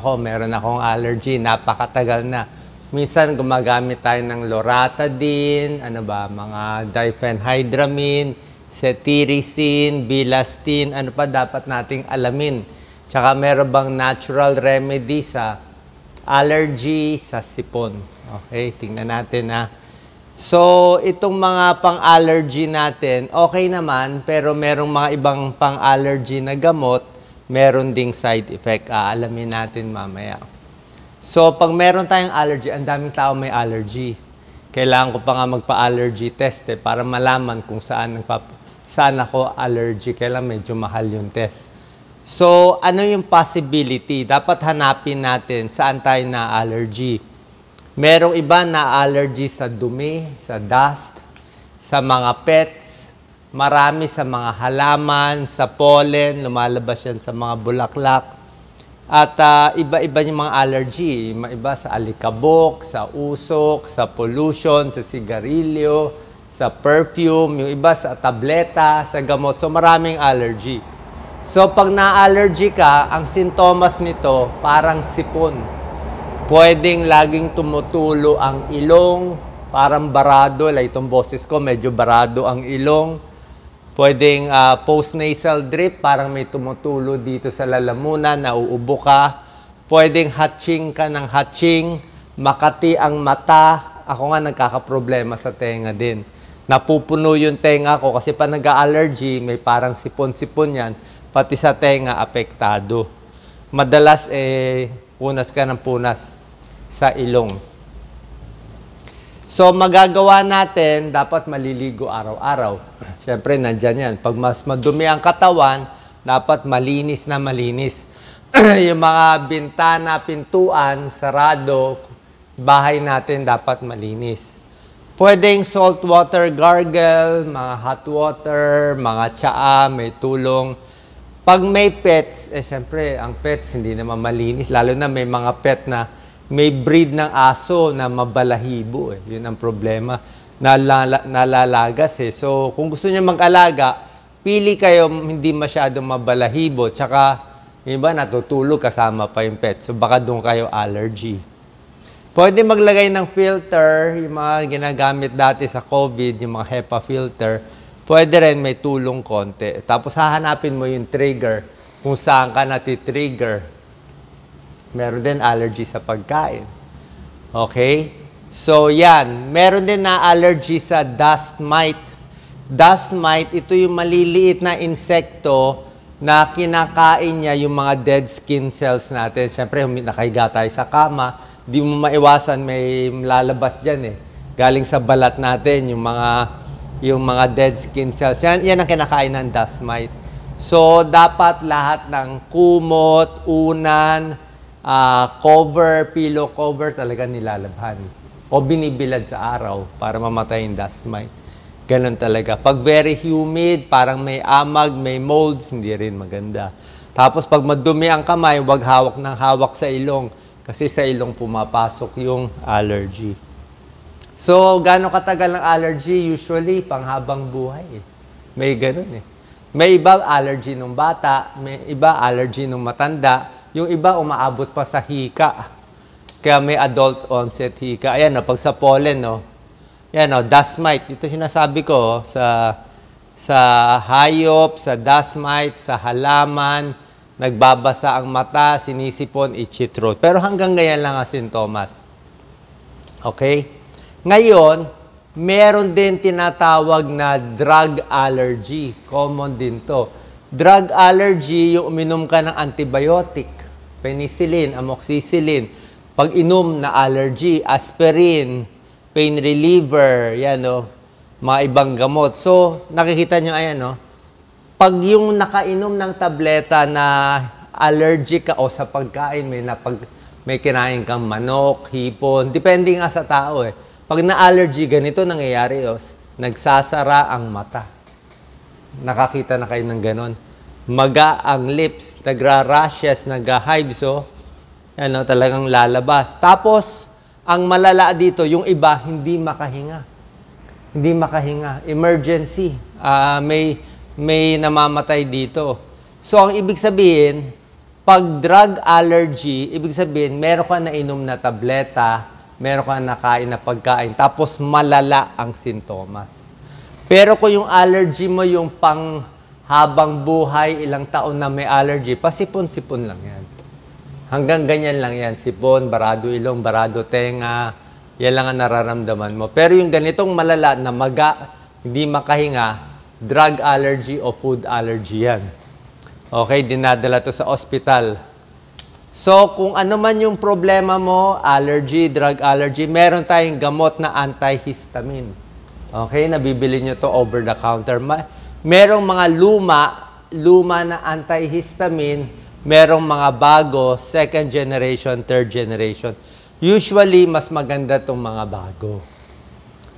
Ako, meron akong allergy, napakatagal na. Minsan gumagamit tayo ng loratadine, mga diphenhydramine, cetirizine, bilastine, ano pa dapat nating alamin. Tsaka meron bang natural remedy sa allergy sa sipon. Okay, tingnan natin na. So, itong mga pang-allergy natin, okay naman, pero merong mga ibang pang-allergy na gamot, meron ding side effect. Aalamin natin mamaya. So, pag meron tayong allergy, ang daming tao may allergy. Kailangan ko pa nga magpa-allergy test para malaman kung saan ako allergic. Kailangan medyo mahal yung test. So, ano yung possibility? Dapat hanapin natin saan tayo na-allergy. Merong iba na allergy sa dumi, sa dust, sa mga pets, marami sa mga halaman, sa pollen, lumalabas yan sa mga bulaklak. At iba-iba yung mga allergy. Iba sa alikabok, sa usok, sa pollution, sa sigarilyo, sa perfume, yung iba sa tableta, sa gamot. So maraming allergy. So pag na-allergy ka, ang sintomas nito parang sipon. Pwedeng laging tumutulo ang ilong, parang barado, like itong boses ko, medyo barado ang ilong. Pwedeng post-nasal drip, parang may tumutulo dito sa lalamunan, nauubo ka. Pwedeng hatching ka ng hatching, makati ang mata. Ako nga nagkakaproblema sa tenga din. Napupuno yung tenga ko kasi pa nag-allergy, may parang sipon-sipon yan, pati sa tenga apektado. Madalas punas ka ng punas sa ilong. So, magagawa natin, dapat maliligo araw-araw. Siyempre, nandyan yan. Pag mas madumi ang katawan, dapat malinis na malinis. Yung mga bintana, pintuan, sarado, bahay natin dapat malinis. Pwedeng salt water gargle, mga hot water, mga tsaa, may tulong. Pag may pets, siyempre, ang pets hindi naman malinis. Lalo na may mga pet na may breed ng aso na mabalahibo. Yun ang problema. Nalalagas. So, kung gusto niyo mag-alaga, pili kayo hindi masyadong mabalahibo. Tsaka, iba natutulog kasama pa yung pet. So, baka doon kayo allergy. Pwede maglagay ng filter, yung mga ginagamit dati sa COVID, yung mga HEPA filter. Pwede rin may tulong konti. Tapos hahanapin mo yung trigger kung saan ka nati-trigger. Meron din allergy sa pagkain. Okay? So, yan. Meron din na allergy sa dust mite. Dust mite, ito yung maliliit na insekto na kinakain niya yung mga dead skin cells natin. Siyempre, nakahiga tayo sa kama, di mo maiwasan, may lalabas dyan Galing sa balat natin, yung mga dead skin cells. Yan ang kinakain ng dust mite. So, dapat lahat ng kumot, unan, cover, pillow cover talaga nilalabhan. O binibilad sa araw para mamatay yung dust mite. Ganun talaga. Pag very humid, parang may amag, may molds, hindi rin maganda. Tapos pag madumi ang kamay, huwag hawak ng hawak sa ilong. Kasi sa ilong pumapasok yung allergy. So, gano'ng katagal ng allergy? Usually, panghabang buhay. May ganun May iba allergy ng bata, may iba allergy ng matanda, yung iba umaabot pa sa hika. Kaya may adult onset hika. Ayan, pag sa pollen, Yan, dust mite. Ito sinasabi ko, sa hayop, sa dust mite, sa halaman, nagbabasa ang mata, sinisipon, itchy throat. Pero hanggang ganyan lang ang sintomas. Okay? Ngayon, meron din tinatawag na drug allergy. Common din to. Drug allergy, yung uminom ka ng antibiotic, penicillin, amoxicillin. Pag inom na allergy, aspirin, pain reliever, yan mga ibang gamot. So, nakikita nyo, ayan pag yung nakainom ng tableta na allergic ka o sa pagkain, may kinain kang manok, hipon, depende nga sa tao Pag na-allergy, ganito nangyayari nagsasara ang mata. Nakakita na kayo ng ganon. Maga ang lips, nagra-rashes, naga-hives, talagang lalabas. Tapos, ang malala dito, yung iba, hindi makahinga. Hindi makahinga. Emergency. May namamatay dito. So, ang ibig sabihin, Pag drug allergy, ibig sabihin, meron ka na inom na tableta, meron ka nakain na pagkain, tapos malala ang sintomas. Pero kung yung allergy mo yung pang habang buhay, ilang taon na may allergy, pasipon-sipon lang yan. Hanggang ganyan lang yan. Sipon, barado ilong, barado tenga, yan lang ang nararamdaman mo. Pero yung ganitong malala na hindi makahinga, drug allergy o food allergy yan. Okay, dinadala to sa ospital. So, kung ano man yung problema mo, allergy, drug allergy, meron tayong gamot na antihistamine. Okay, nabibili nyo to over the counter. Merong mga luma na antihistamine, merong mga bago, second generation, third generation. Usually, mas maganda itong mga bago.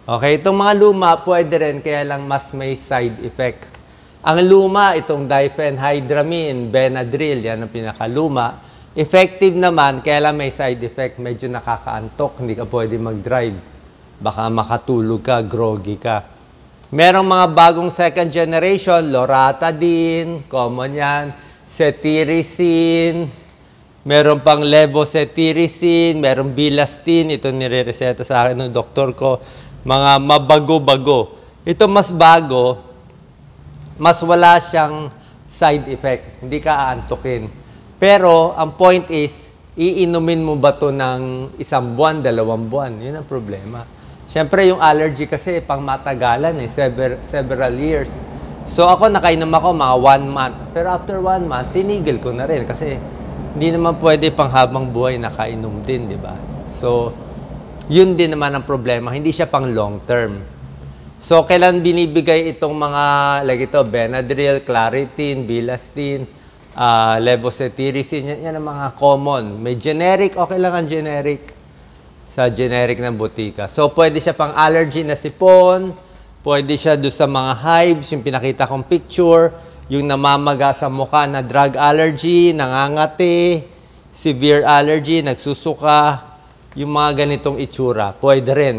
Okay, itong mga luma, pwede rin, kaya lang mas may side effect. Ang luma, itong diphenhydramine, Benadryl, yan ang pinakaluma. Effective naman, kaya lang may side effect. Medyo nakakaantok, hindi ka pwede mag-drive. Baka makatulog ka, groggy ka. Merong mga bagong second generation, loratadine, common yan, cetirizine, meron pang levocetirizine, merong bilastine, ito nire-reseta sa akin ng doktor ko, mga mabago-bago. Ito mas bago, mas wala siyang side effect. Hindi ka aantukin. Pero, ang point is, iinumin mo ba ito ng 1 buwan, 2 buwan? Yun ang problema. Siyempre, yung allergy kasi, pang matagalan several years. So, ako, nakainom ako mga 1 month. Pero after 1 month, tinigil ko na rin. Kasi, hindi naman pwede pang habang buhay nakainom din, di ba? So, yun din naman ang problema. Hindi siya pang long term. So, kailan binibigay itong mga, like ito, Benadryl, Claritin, Bilastine, levocetirizine, yan ang mga common. May generic, okay lang ang generic sa generic ng butika. So, pwede siya pang allergy na sipon, pwede siya doon sa mga hives, yung pinakita kong picture, yung namamaga sa mukha na drug allergy, nangangati, severe allergy, nagsusuka, yung mga ganitong itsura, pwede rin.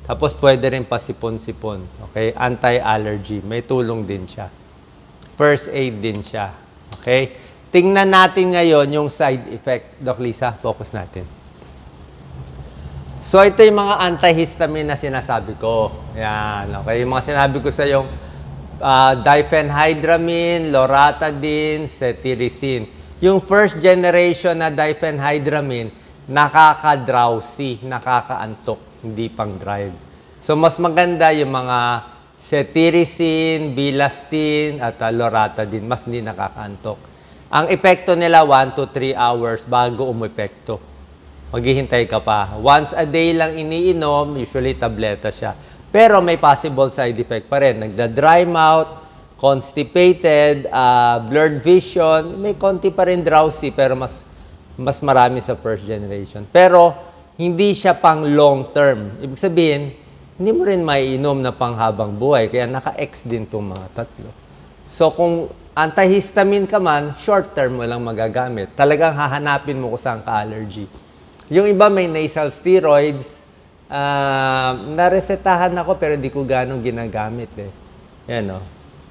Tapos pwede rin pasipon-sipon. Okay? Anti-allergy. May tulong din siya. First aid din siya. Okay? Tingnan natin ngayon yung side effect. Doc Lisa, focus natin. So, ito yung mga antihistamine na sinasabi ko. Yan. Okay? Yung mga sinabi ko sa yung diphenhydramine, loratadine, cetirizine. Yung first generation na diphenhydramine, nakaka-drowsy, nakakaantok, hindi pang drive. So, mas maganda yung mga cetirizine, bilastine, at loratadine. Mas hindi nakakaantok. Ang epekto nila, 1 to 3 hours bago umepekto. Maghihintay ka pa. Once a day lang iniinom, usually tableta siya. Pero may possible side effect pa rin. Nagda-dry mouth, constipated, blurred vision, may konti pa rin drowsy, pero mas marami sa first generation. Pero, hindi siya pang long term. Ibig sabihin, hindi mo rin maiinom na panghabang buhay. Kaya naka-X din itong mga tatlo. So, kung antihistamine ka man, short term mo lang magagamit. Talagang hahanapin mo kung saan ka-allergy. Yung iba may nasal steroids, naresetahan ako pero di ko ganong ginagamit eh. Yan o.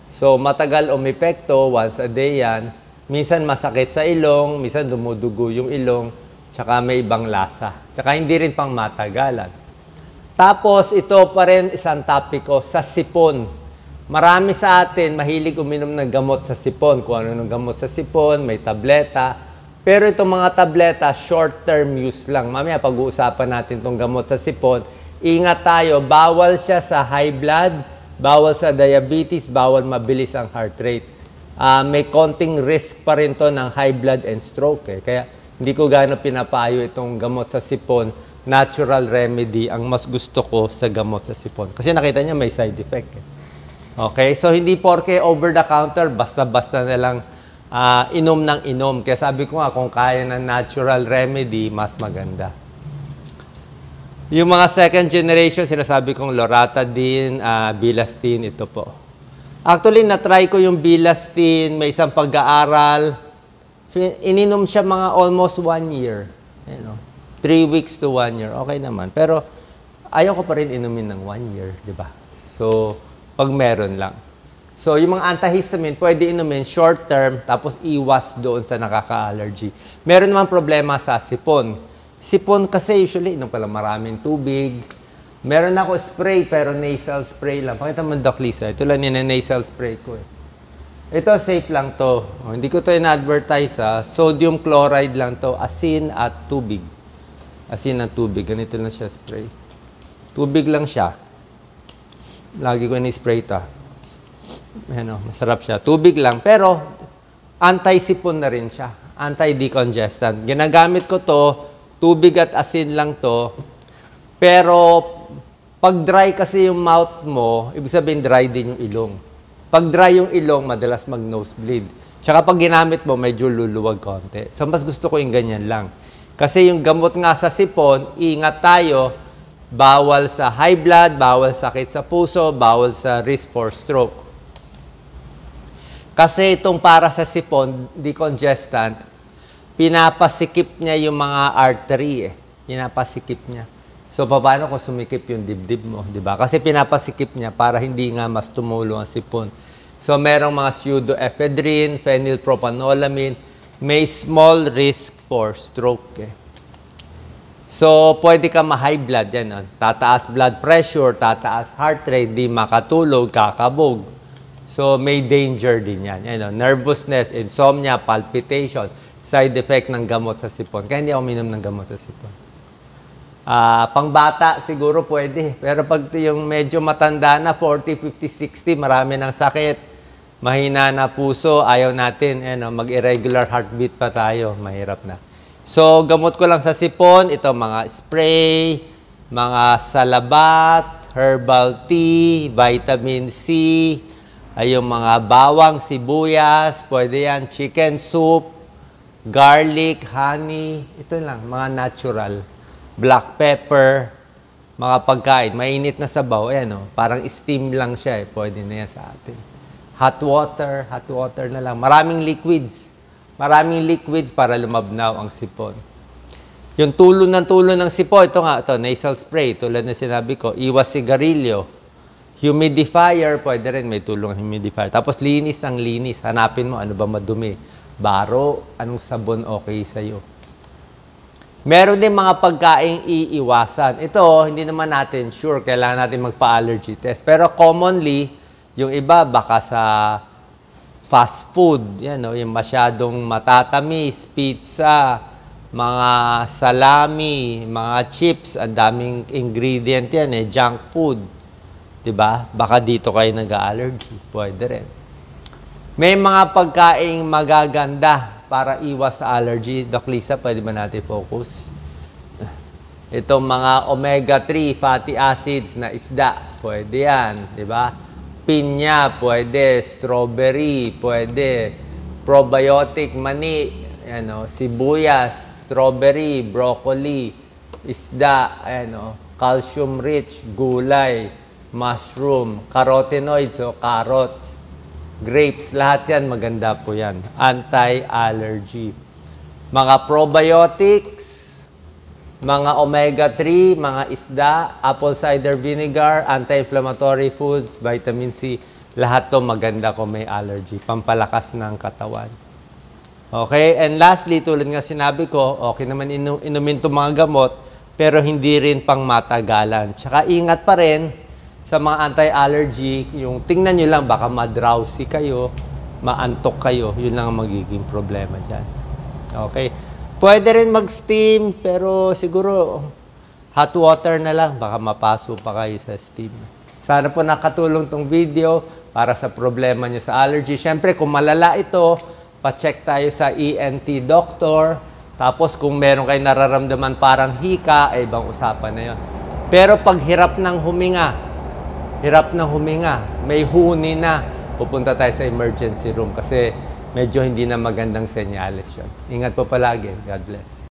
So, matagal umepekto, once a day yan. Minsan masakit sa ilong, minsan dumudugo yung ilong. Tsaka may ibang lasa. Tsaka hindi rin pang matagalan. Tapos, ito pa rin isang topic ko, sa sipon. Marami sa atin mahilig uminom ng gamot sa sipon. Kung ano ng gamot sa sipon, may tableta. Pero itong mga tableta, short-term use lang. Mamaya pag-uusapan natin itong gamot sa sipon. Ingat tayo, bawal siya sa high blood, bawal sa diabetes, bawal mabilis ang heart rate. May konting risk pa rin to ng high blood and stroke. Kaya, hindi ko gaano pinapayo itong gamot sa sipon. Natural remedy ang mas gusto ko sa gamot sa sipon. Kasi nakita niya may side effect. Okay? So, hindi porke over the counter, basta-basta na lang inom ng inom. Kaya sabi ko nga, kung kaya ng natural remedy, mas maganda. Yung mga second generation, sinasabi kong loratadine, bilastine, ito po. Actually, na-try ko yung bilastine, may isang pag-aaral. Ininom siya mga almost 1 year. 3 weeks to 1 year. Okay naman. Pero ayaw ko pa rin inumin ng 1 year, di ba? So, pag meron lang. So, yung mga antihistamine, pwede inumin short term, tapos iwas doon sa nakaka-allergy. Meron naman problema sa sipon. Sipon kasi usually, inom pala maraming tubig. Meron ako spray, pero nasal spray lang. Pakita mo, Doc Lisa. Ito lang yung nasal spray ko. Ito, safe lang to. Hindi ko to in-advertise. Sodium chloride lang to. Asin at tubig. Asin at tubig. Ganito lang siya spray. Tubig lang siya. Lagi ko in-spray ito. Ano, masarap siya. Tubig lang. Pero, anti-sipon na rin siya. Anti-decongestant. Ginagamit ko to, tubig at asin lang to. Pero, pag dry kasi yung mouth mo, ibig sabihin dry din yung ilong. Pag dry yung ilong, madalas mag-nosebleed. Tsaka pag ginamit mo, medyo luluwag konti. So, mas gusto ko yung ganyan lang. Kasi yung gamot nga sa sipon, ingat tayo, bawal sa high blood, bawal sakit sa puso, bawal sa risk for stroke. Kasi itong para sa sipon, decongestant, pinapasikip niya yung mga artery eh. Pinapasikip niya. So, paano kung sumikip yung dibdib mo, di ba? Kasi pinapasikip niya para hindi nga mas tumulo ang sipon. So, merong mga pseudoephedrine, phenylpropanolamine, may small risk for stroke eh. So, pwede ka ma-high blood yan. Tataas blood pressure, tataas heart rate, di makatulog, kakabog. So, may danger din yan. Nervousness, insomnia, palpitation, side effect ng gamot sa sipon. Kaya hindi ako minom ng gamot sa sipon. Pangbata, siguro pwede. Pero pag yung medyo matanda na, 40, 50, 60, marami ng sakit, mahina na puso, ayaw natin, mag-irregular heartbeat pa tayo, mahirap na. So, gamot ko lang sa sipon, ito mga spray, mga salabat, herbal tea, vitamin C, ay yung mga bawang, sibuyas, pwede yan, chicken soup, garlic, honey, ito lang, mga natural, black pepper, mga pagkain, mainit na sabaw, ayan parang steam lang siya pwede na yan sa atin. Hot water na lang, maraming liquids para lumabnaw ang sipon. Yung tulo ng sipon, ito nasal spray, tulad na sinabi ko, iwas sigarilyo. Humidifier, pwede rin, may tulong humidifier. Tapos linis ng linis. Hanapin mo, ano ba madumi? Baro, anong sabon okay sa'yo? Meron din mga pagkaing iiwasan. Ito, hindi naman natin sure, kailangan natin magpa-allergy test. Pero commonly, yung iba, baka sa fast food, yung masyadong matatamis, pizza, mga salami, mga chips, ang daming ingredient yan, junk food. Diba? Baka dito kayo nag-allergy. Pwede rin. May mga pagkaing magaganda para iwas sa allergy. Doc Lisa, pwede ba natin focus? Itong mga omega-3 fatty acids na isda. Pwede yan. Diba? Pinya, pwede. Strawberry, pwede. Probiotic, mani. Sibuyas, strawberry, broccoli, isda, calcium-rich, gulay, mushroom, carotenoids o carrots, grapes, lahat yan maganda po yan. Anti-allergy. Mga probiotics, mga omega-3, mga isda, apple cider vinegar, anti-inflammatory foods, vitamin C, lahat to maganda kung may allergy, pampalakas ng katawan. Okay, and lastly, tulad nga sinabi ko, okay naman inumin itong mga gamot, pero hindi rin pang matagalan. Tsaka ingat pa rin, sa mga anti-allergy, yung tingnan nyo lang, baka ma-drowsy kayo, maantok kayo, yun lang ang magiging problema dyan. Okay? Pwede rin mag-steam, pero siguro hot water na lang, baka mapaso pa kayo sa steam. Sana po nakatulong tong video para sa problema nyo sa allergy. Siyempre, kung malala ito, pa-check tayo sa ENT doctor. Tapos, kung meron kayo nararamdaman parang hika, ay ibang usapan na yun. Pero pag hirap ng huminga, may huni na, pupunta tayo sa emergency room kasi medyo hindi na magandang senyales yun. Ingat po palagi. God bless.